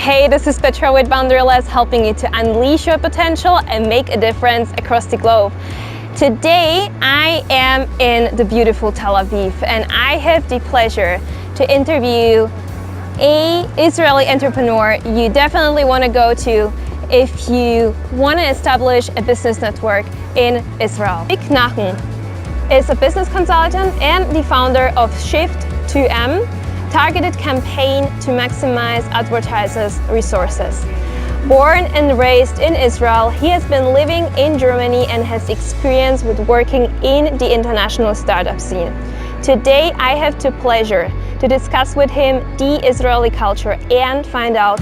Hey, this is Petra with Boundaryless, helping you to unleash your potential and make a difference across the globe. Today, I am in the beautiful Tel Aviv, and I have the pleasure to interview an Israeli entrepreneur you definitely want to go to if you want to establish a business network in Israel. Vic Nahum is a business consultant and the founder of Shift2M, targeted campaign to maximize advertisers' resources. Born and raised in Israel, he has been living in Germany and has experience with working in the international startup scene. Today, I have the pleasure to discuss with him the Israeli culture and find out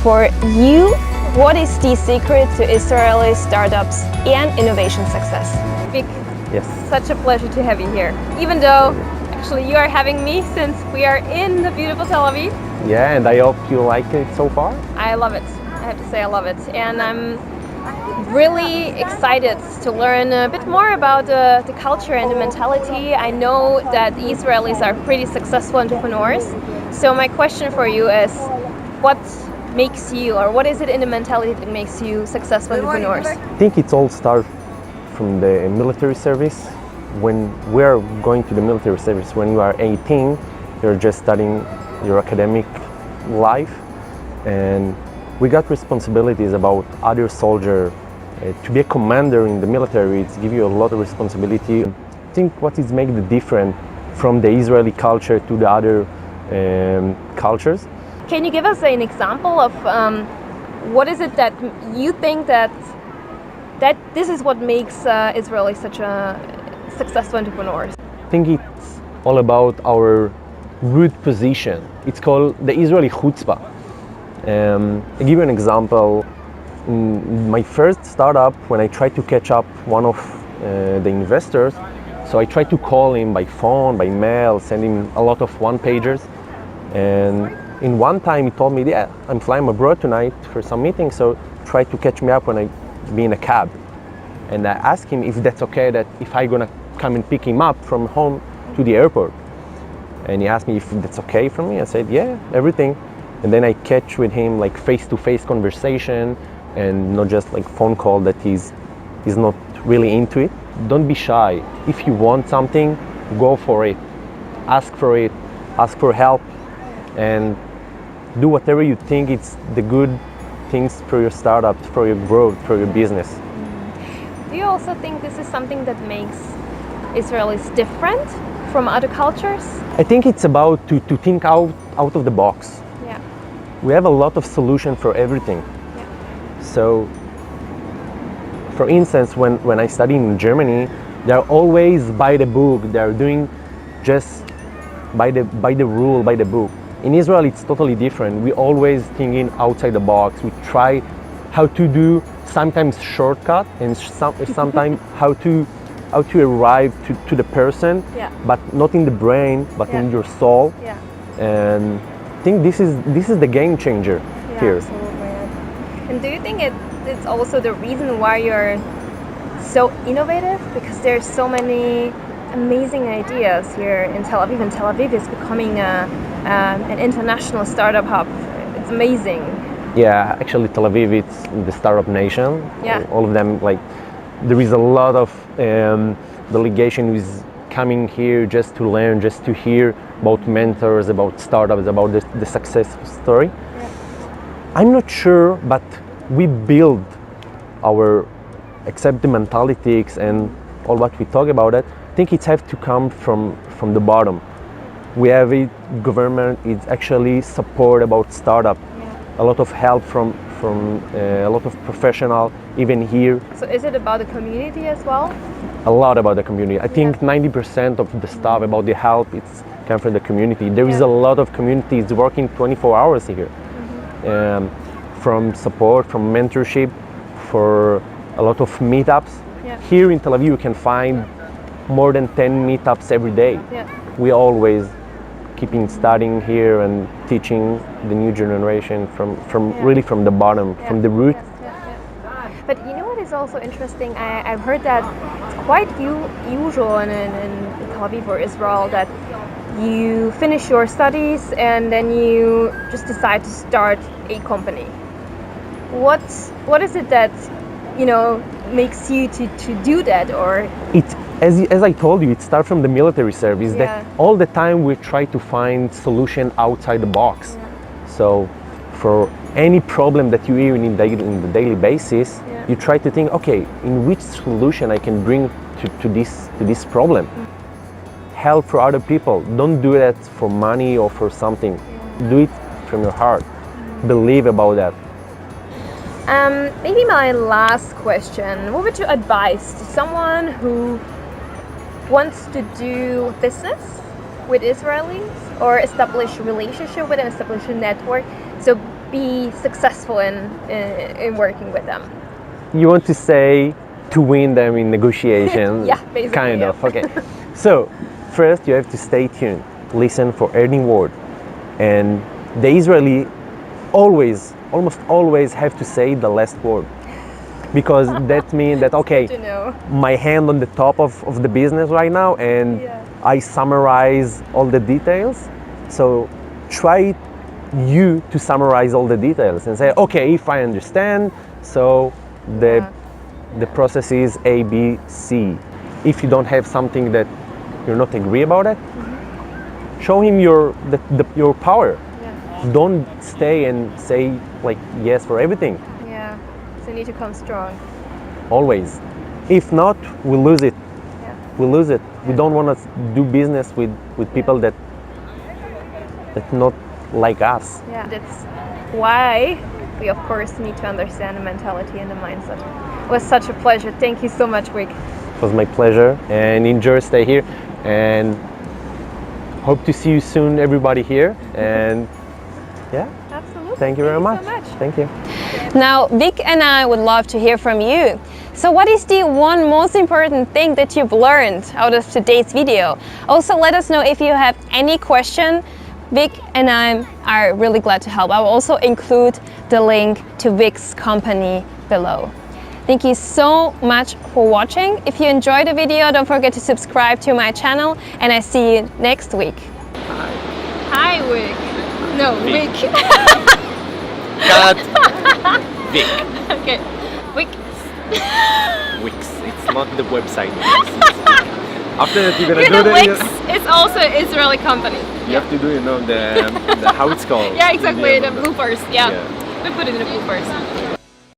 for you what is the secret to Israeli startups and innovation success. Vic, yes, such a pleasure to have you here. Even though actually you are having me since we are in the beautiful Tel Aviv. Yeah, and I hope you like it so far. I love it. I have to say I love it. And I'm really excited to learn a bit more about the culture and the mentality. I know that the Israelis are pretty successful entrepreneurs. So my question for you is, what makes you, or what is it in the mentality that makes you successful entrepreneurs? I think it's all starts from the military service. When we're going to the military service, when you are 18, you're just studying your academic life, and we got responsibilities about other soldiers. To be a commander in the military, it's give you a lot of responsibility. I think what is make the difference from the Israeli culture to the other cultures. Can you give us an example of what is it that you think that this is what makes Israelis such a successful entrepreneurs? I think it's all about our root position. It's called the Israeli chutzpah. I'll give you an example. In my first startup, when I tried to catch up one of the investors, so I tried to call him by phone, by mail, send him a lot of one-pagers. And in one time he told me, yeah, I'm flying abroad tonight for some meeting, so try to catch me up when I be in a cab. And I asked him if that's okay, that if I'm gonna come and pick him up from home to the airport. And he asked me if that's okay for me. I said, yeah, everything. And then I catch with him like face-to-face conversation and not just like phone call that he's not really into it. Don't be shy. If you want something, go for it. Ask for it, ask for help, and do whatever you think it's the good things for your startup, for your growth, for your business. Do you also think this is something that makes Israelis different from other cultures? I think it's about to think out of the box. Yeah. We have a lot of solution for everything. Yeah. So, for instance, when I study in Germany, they're always by the book. They're doing just by the rule, by the book. In Israel, it's totally different. We always thinking outside the box. We try how to do sometimes shortcut and sometimes how to arrive to the person, yeah, but not in the brain, but yeah, in your soul. Yeah. And I think this is the game changer here. Absolutely. And do you think it's also the reason why you're so innovative? Because there's so many amazing ideas here in Tel Aviv, and Tel Aviv is becoming an international startup hub. It's amazing. Yeah, actually Tel Aviv, it's the startup nation. Yeah. All of them, like, there is a lot of delegation who is coming here just to learn, just to hear about mentors, about startups, about the success story. Yeah. I'm not sure, but we build our, accept the mentalities and all what we talk about it. I think it has to come from the bottom. We have it, government is actually support about startup. A lot of help from a lot of professional, even here. So is it about the community as well? A lot about the community. I think 90% of the stuff about the help, it's come from the community. There is a lot of communities working 24 hours here. From support, from mentorship, for a lot of meetups. Yeah. Here in Tel Aviv you can find more than 10 meetups every day. Yeah. We always keeping studying here and teaching the new generation from really from the bottom, from the root. But you know what is also interesting? I've heard that it's quite usual in Tel Aviv or Israel that you finish your studies and then you just decide to start a company. What is it that makes you to do that? Or It, as I told you, it starts from the military service. Yeah. That all the time we try to find solution outside the box. Yeah. So for any problem that you hear in the daily basis, Yeah. you try to think, okay, in which solution I can bring to this problem. Help for other people. Don't do that for money or for something. Yeah. Do it from your heart. Believe about that. Maybe my last question, what would you advise to someone who wants to do business with Israelis or establish a relationship with them, establish a network, so be successful in working with them? You want to say to win them in negotiations? Yeah, basically. Kind Yeah. of, okay. So, first you have to stay tuned, listen for any word. And the Israeli almost always have to say the last word. Because that means that, okay, To know. my hand on the top of the business right now, and Yeah. I summarize all the details. So try you to summarize all the details and say, okay, if I understand, so the process is A, B, C. If you don't have something that you're not agree about it, show him your power. Yeah. Don't stay and say like yes for everything. Yeah. So you need to come strong. Always. If not, we'll lose it. Yeah. We'll lose it. We don't want to do business with people that not like us. Yeah. That's why we of course need to understand the mentality and the mindset. It was such a pleasure. Thank you so much, Vic. It was my pleasure, and enjoy stay here, and hope to see you soon, everybody here. And yeah, Absolutely. thank you very much. So much. Thank you. Now, Vic and I would love to hear from you. So what is the one most important thing that you've learned out of today's video? Also, let us know if you have any question. Vic and I are really glad to help. I will also include the link to Vic's company below. Thank you so much for watching. If you enjoyed the video, don't forget to subscribe to my channel, and I see you next week. Hi, Vic. No, Vic. Cut. Vic. Okay, Vic. Wix. It's not the website. After that, you're gonna You do know, the. Wix is also an Israeli company. You have to do, the how it's called. Yeah, exactly. The Yeah. bloopers. Yeah. We put it in the bloopers.